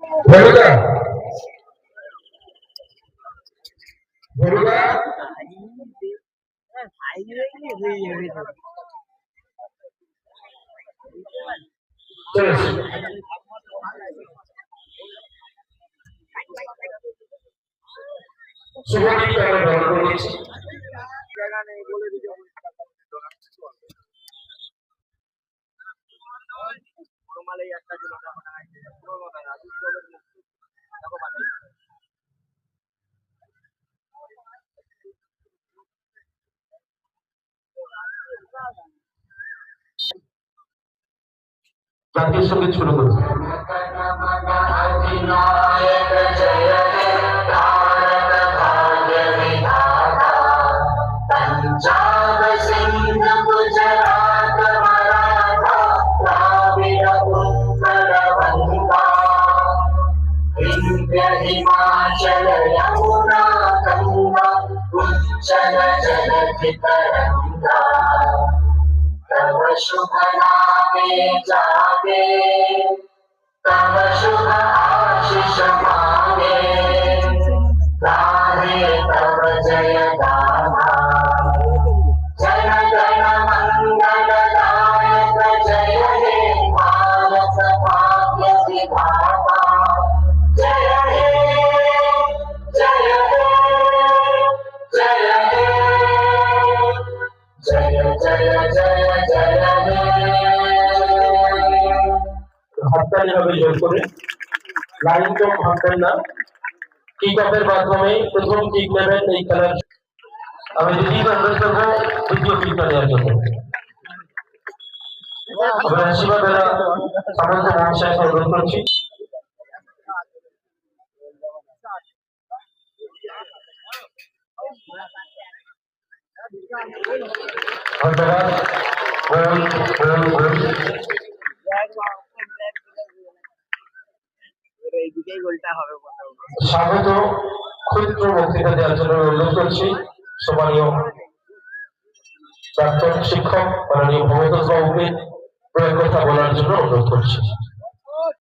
বড়দা বড়দা শুভদীপ আমরা ব্যবহার করেছি জায়গা নেই বলে দিতে নরমালি একটা জন আমরা আছে পুরো না রাজু চলে দেখো পাঠাই জাতীয় সঙ্গীত শুরু করছি पंजाब सिंध गुजरात मराठा द्राविड़ उत्कल बंगा विंध्य हिमाचल यमुना गंगा उच्चल जलधि तरंगा तव शुभ नामे जागे तव शुभ आशीष मांगे गाहे तव जय गाथा जय जय मंगलदायक जय हे भारत भाग्य विधाता जय हे जय हे जय हे जय जय जय जय हे হাততালি হবে জোর করে লাইন তো ভাঙবেন না কিক অফের মাধ্যমে প্রথম কিক নেবেন এই খেলার আমি রিলিজ অনুরোধ করবো দ্বিতীয় কিকটা নেওয়ার জন্য আমরা শিবাবেলা সামন্ত মহাশয়কে অনুরোধ করছি ধন্যবাদ স্বাগত ক্ষুদ্র বক্তৃতা দেওয়ার জন্য অনুরোধ করছি সম্মানীয় প্রাক্তন শিক্ষক মাননীয় ভবতোষ বাবুকে কথা বলার জন্য অনুরোধ করছি।